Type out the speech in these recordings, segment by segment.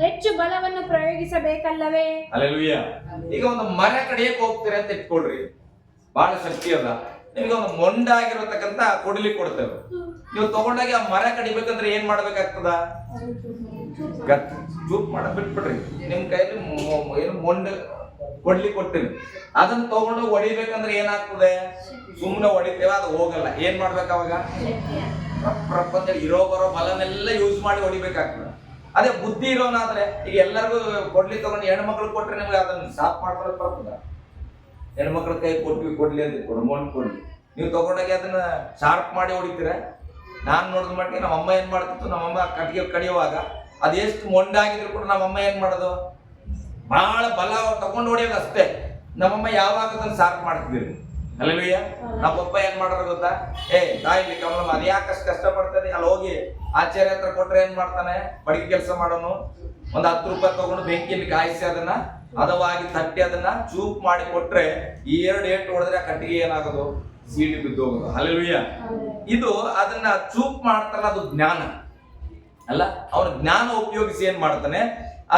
ಹೆಚ್ಚು ಬಲವನ್ನು ಪ್ರಯೋಗಿಸಬೇಕಲ್ಲವೇ? ಹಲ್ಲೆಲೂಯ. ಈಗ ಒಂದು ಮರ ಕಡಿಯಕ್ಕೆ ಹೋಗ್ತೀರಿ ಅಂತ ಇಟ್ಕೊಳ್ರಿ, ಬಹಳ ಶಕ್ತಿ ಅದ, ನಿಮ್ಗೆ ಒಂದು ಮೊಂಡಾಗಿರತಕ್ಕಂತ ಕೊಡ್ಲಿ ಕೊಡ್ತೇವೆ. ನೀವು ತಗೊಂಡಾಗ ಆ ಮರ ಕಡಿಬೇಕಂದ್ರೆ ಏನ್ ಮಾಡ್ಬೇಕಾಗ್ತದ? ಚೂಪ್ ಮಾಡ ಬಿಟ್ಬಿಡ್ರಿ. ನಿಮ್ ಕೈಯಲ್ಲಿ ಏನು ಮೊಂಡ ಕೊಡ್ಲಿ ಕೊಡ್ತೀವಿ, ಅದನ್ನ ತಗೊಂಡು ಹೊಡಿಬೇಕಂದ್ರೆ ಏನಾಗ್ತದೆ? ಸುಮ್ಮನೆ ಹೊಡಿತೇವೆ, ಅದು ಹೋಗಲ್ಲ. ಏನ್ ಮಾಡ್ಬೇಕು ಅವಾಗ? ಪ್ರಪಂಚ ಇರೋ ಬರೋ ಬಲನೆಲ್ಲ ಯೂಸ್ ಮಾಡಿ ಹೊಡಿಬೇಕಾಗ್ತದೆ. ಅದೇ ಬುದ್ಧಿ ಇರೋನಾದ್ರೆ ಈಗ ಎಲ್ಲರಿಗೂ ಕೊಡ್ಲಿ ತಗೊಂಡು ಹೆಣ್ಮಕ್ಳು ಕೊಟ್ರೆ ನಿಮ್ಗೆ ಅದನ್ನ ಸಾಫ್ ಮಾಡ್ಕೊಳಕ್ ಬರ್ತದ? ಹೆಣ್ಮಕ್ಳ ಕೈ ಕೊಡ್ಲಿ ಅಂತ ಮೊಂಡ್ ಕೊಡ್ಲಿ ನೀವು ತಗೊಂಡಾಗ ಅದನ್ನ ಶಾರ್ಪ್ ಮಾಡಿ ಹೊಡಿತೀರ. ನಾನ್ ನೋಡಿದ ಮಟ್ಟಿಗೆ ನಮ್ಮಮ್ಮ ಏನ್ ಮಾಡ್ತಿತ್ತು, ನಮ್ಮಮ್ಮ ಕಟ್ಟಿಗೆ ಕಡಿಯುವಾಗ ಅದ್ ಎಷ್ಟು ಮೊಂಡಾಗಿದ್ರು ಕೂಡ ನಮ್ಮಮ್ಮ ಏನ್ ಮಾಡೋದು, ಬಹಳ ಬಲ ತಗೊಂಡು ಹೊಡಿಯೋದು ಅಷ್ಟೇ. ನಮ್ಮಮ್ಮ ಯಾವಾಗ ಅದನ್ನ ಶಾರ್ಪ್ ಮಾಡ್ತಿದ್ದೀರಿ. ಹಲ್ಲೆಲೂಯ. ನಮ್ಮ ಪಪ್ಪ ಏನ್ ಮಾಡೋರು ಗೊತ್ತಾ? ತಾಯಿಲಿ ಕಮಲಮ್ಮ ಅದು ಯಾಕಷ್ಟು ಕಷ್ಟ ಪಡ್ತದೆ, ಅಲ್ಲಿ ಹೋಗಿ ಆಚಾರ್ಯ ಹತ್ರ ಕೊಟ್ರೆ ಏನ್ ಮಾಡ್ತಾನೆ? ಬಡಿಗೆ ಕೆಲಸ ಮಾಡೋನು. ಒಂದ್ 10 ರೂಪಾಯಿ ತಗೊಂಡು ಬೆಂಕಿಯಲ್ಲಿ ಕಾಯಿಸಿ ಅದನ್ನ ಹದವಾಗಿ ತಟ್ಟಿ ಅದನ್ನ ಚೂಪ್ ಮಾಡಿ ಕೊಟ್ರೆ ಈ 2 ಏಟು ಹೊಡೆದ್ರೆ ಆ ಕಟ್ಟಿಗೆ ಏನಾಗೋದು? ಸೀಳಿ ಬಿದ್ದು ಹೋಗೋದು. ಹಲ್ಲೆಲೂಯ. ಇದು ಅದನ್ನ ಚೂಪ್ ಮಾಡ್ತಾನ, ಅದು ಜ್ಞಾನ ಅಲ್ಲ. ಅವನು ಜ್ಞಾನ ಉಪಯೋಗಿಸಿ ಏನ್ ಮಾಡ್ತಾನೆ?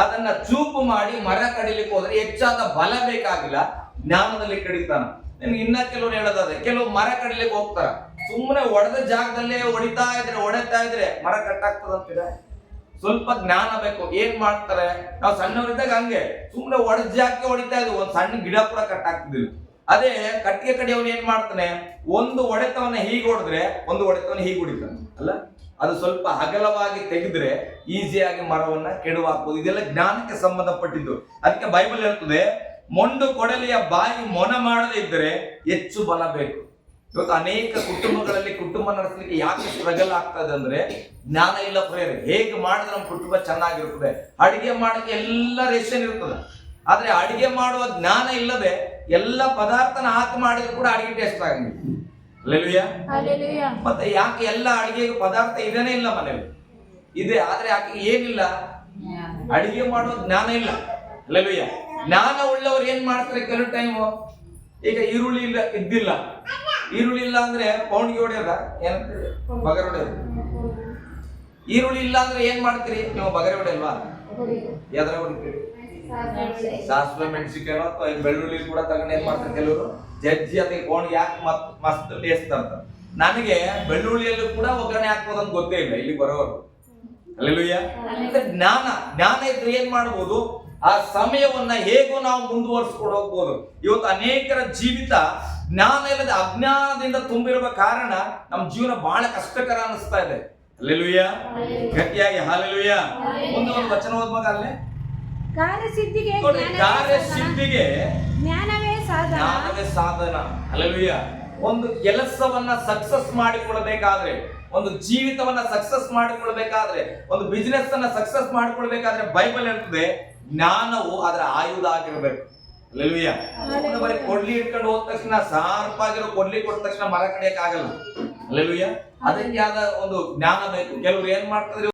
ಅದನ್ನ ಚೂಪು ಮಾಡಿ ಮರ ಕಡಿಲಿಕ್ಕೆ ಹೋದ್ರೆ ಹೆಚ್ಚಾದ ಬಲ ಬೇಕಾಗಿಲ್ಲ, ಜ್ಞಾನದಲ್ಲಿ ಕಡಿತಾನ. ನಿಮ್ಗೆ ಇನ್ನ ಕೆಲವ್ರು ಹೇಳೋದಾದ್ರೆ, ಕೆಲವು ಮರ ಕಡಿಲಿಕ್ಕೆ ಹೋಗ್ತಾರ, ಸುಮ್ಮನೆ ಹೊಡೆದ ಜಾಗದಲ್ಲೇ ಹೊಡಿತಾ ಇದ್ರೆ ಮರ ಕಟ್ಟಾಗ್ತದ ಅಂತೀರ. ಸ್ವಲ್ಪ ಜ್ಞಾನ ಬೇಕು. ಏನ್ ಮಾಡ್ತಾರೆ? ನಾವು ಸಣ್ಣವರಿದ್ದಾಗ ಹಂಗೆ ಸುಮ್ಮನೆ ಹೊಡೆದ ಜಾಗಕ್ಕೆ ಹೊಡಿತಾ ಇದ್ವಿ, ಒಂದ್ ಸಣ್ಣ ಗಿಡ ಕೂಡ ಕಟ್ಟಾಗ್ತಿದ್ವಿ. ಅದೇ ಕಟ್ಟಿಗೆ ಕಡಿಯವನು ಏನ್ ಮಾಡ್ತಾನೆ? ಒಂದು ಹೊಡೆತವನ್ನ ಹೀಗೆ ಹೊಡೆದ್ರೆ ಒಂದು ಹೊಡೆತವನ್ನ ಹೀಗೆ ಹೊಡಿತಾನೆ ಅಲ್ಲ. ಅದು ಸ್ವಲ್ಪ ಅಗಲವಾಗಿ ತೆಗೆದ್ರೆ ಈಸಿಯಾಗಿ ಮರವನ್ನ ಕೆಡವು ಹಾಕುವುದು. ಇದೆಲ್ಲ ಜ್ಞಾನಕ್ಕೆ ಸಂಬಂಧಪಟ್ಟಿದ್ದು. ಅದಕ್ಕೆ ಬೈಬಲ್ ಹೇಳ್ತದೆ, ಮೊಂಡು ಕೊಡಲಿಯ ಬಾಯಿ ಮೊನ ಮಾಡದೇ ಇದ್ದರೆ ಹೆಚ್ಚು ಬಲ ಬೇಕು. ಇವತ್ತು ಅನೇಕ ಕುಟುಂಬಗಳಲ್ಲಿ ಕುಟುಂಬ ನಡೆಸಲಿಕ್ಕೆ ಯಾಕೆ ಸ್ಟ್ರಗಲ್ ಆಗ್ತದೆ ಅಂದ್ರೆ ಜ್ಞಾನ ಇಲ್ಲ ಪ್ರೇರೆ. ಹೇಗೆ ಮಾಡಿದ್ರೆ ನಮ್ಮ ಕುಟುಂಬ ಚೆನ್ನಾಗಿರ್ತದೆ. ಅಡಿಗೆ ಮಾಡಕ್ಕೆ ಎಲ್ಲ ರೇಷನ್ ಇರ್ತದೆ, ಆದ್ರೆ ಅಡಿಗೆ ಮಾಡುವ ಜ್ಞಾನ ಇಲ್ಲದೆ ಎಲ್ಲ ಪದಾರ್ಥನ ಹಾಕಿ ಮಾಡಿದ್ರು ಕೂಡ ಅಡಿಗೆ ಟೇಸ್ಟ್ ಆಗಂಗಿಲ್ಲ. ಹಲ್ಲೆಲೂಯ. ಮತ್ತೆ ಯಾಕೆ ಎಲ್ಲ ಅಡಿಗೆಗೆ ಪದಾರ್ಥ ಇದೇನೇ ಇಲ್ಲ, ಮನೇಲಿ ಇದೆ, ಆದ್ರೆ ಯಾಕೆ ಏನಿಲ್ಲ? ಅಡಿಗೆ ಮಾಡುವ ಜ್ಞಾನ ಇಲ್ಲ. ಹಲ್ಲೆಲೂಯ. ಜ್ಞಾನ ಉಳ್ಳವ್ರು ಏನ್ ಮಾಡ್ತಾರೆ? ಕೆಲವು ಟೈಮು ಈಗ ಈರುಳ್ಳಿ ಇಲ್ಲ ಇದ್ದಿಲ್ಲ, ಈರುಳ್ಳಿ ಇಲ್ಲ ಅಂದ್ರೆ ಪೌಂಡ್ಗೆ ಹೊಡೆಯೋದ ಏನಂತೀರಿ? ಬಗರ್ ಹೊಡೆಯೋದು. ಈರುಳ್ಳಿ ಇಲ್ಲ ಅಂದ್ರೆ ಏನ್ ಮಾಡ್ತೀರಿ ನೀವು? ಬಗರೆ ಹೊಡೆಯಲ್ವಾ? ಎದ್ರ ಹೊಡಿತೀರಿ? ಸಾಸಿವೆ ಮೆಣಸಿಕಾಯಿ ಅಥವಾ ಬೆಳ್ಳುಳ್ಳಿ ಕೂಡ ತಗೊಂಡು ಏನ್ ಮಾಡ್ತಾರೆ ಕೆಲವರು? ಜಜ್ಜಿ ಅದಕ್ಕೆ ಪೌಂಡ್ಗೆ ಯಾಕೆ ಮಸ್ತ್ ಟೇಸ್ಟ್ ಅಂತ. ನನಗೆ ಬೆಳ್ಳುಳ್ಳಿಯಲ್ಲೂ ಕೂಡ ಒಗ್ಗರಣೆ ಹಾಕ್ಬೋದಂತ ಗೊತ್ತೇ ಇಲ್ಲ ಇಲ್ಲಿ ಬರೋರು. ಹಲ್ಲೆಲೂಯ. ಜ್ಞಾನ ಇದ್ರೆ ಏನ್ ಮಾಡ್ಬೋದು? ಆ ಸಮಯವನ್ನ ಹೇಗೋ ನಾವು ಮುಂದುವರಿಸ್ಕೊಂಡು ಹೋಗ್ಬೋದು. ಇವತ್ತು ಅನೇಕರ ಜೀವಿತ ಜ್ಞಾನ ಇಲ್ಲದೆ ಅಜ್ಞಾನದಿಂದ ತುಂಬಿರುವ ಕಾರಣ ನಮ್ಮ ಜೀವನ ಬಹಳ ಕಷ್ಟಕರ ಅನಿಸ್ತಾ ಇದೆ. ಹಲ್ಲೆಲೂಯ. ಗಟ್ಟಿಯಾಗಿ ಹಲ್ಲೆಲೂಯ. ಮುಂದೆ ಒಂದು ವಚನ ಓದ್ವಾಗ ಅಲ್ಲೇ ಕಾರ್ಯಸಿದ್ಧಿಗೆ ಜ್ಞಾನವೇ ಸಾಧನ. ಹಲ್ಲೆಲೂಯ. ಒಂದು ಕೆಲಸವನ್ನ ಸಕ್ಸಸ್ ಮಾಡಿಕೊಳ್ಬೇಕಾದ್ರೆ, ಒಂದು ಜೀವಿತವನ್ನ ಸಕ್ಸಸ್ ಮಾಡಿಕೊಳ್ಬೇಕಾದ್ರೆ, ಒಂದು ಬಿಸಿನೆಸ್ ಅನ್ನ ಸಕ್ಸಸ್ ಮಾಡಿಕೊಳ್ಬೇಕಾದ್ರೆ ಬೈಬಲ್ ಹೇಳ್ತದೆ ಜ್ಞಾನವು ಅದರ ಆಯುಧ ಆಗಿರ್ಬೇಕು. ಹಲ್ಲೆಲೂಯ. ಬರೀ ಕೊಡ್ಲಿ ಇಟ್ಕೊಂಡು ಹೋದ ತಕ್ಷಣ ಶಾರ್ಪ್ ಆಗಿರೋ ಕೊಡ್ಲಿ ಕೊಟ್ಟ ತಕ್ಷಣ ಮರ ಕಡಿಯಕ್ ಆಗಲ್ಲ. ಹಲ್ಲೆಲೂಯ. ಅದಕ್ಕೆ ಆದ ಒಂದು ಜ್ಞಾನ ಬೇಕು. ಕೆಲವ್ರು ಏನ್ ಮಾಡ್ತಾರೆ?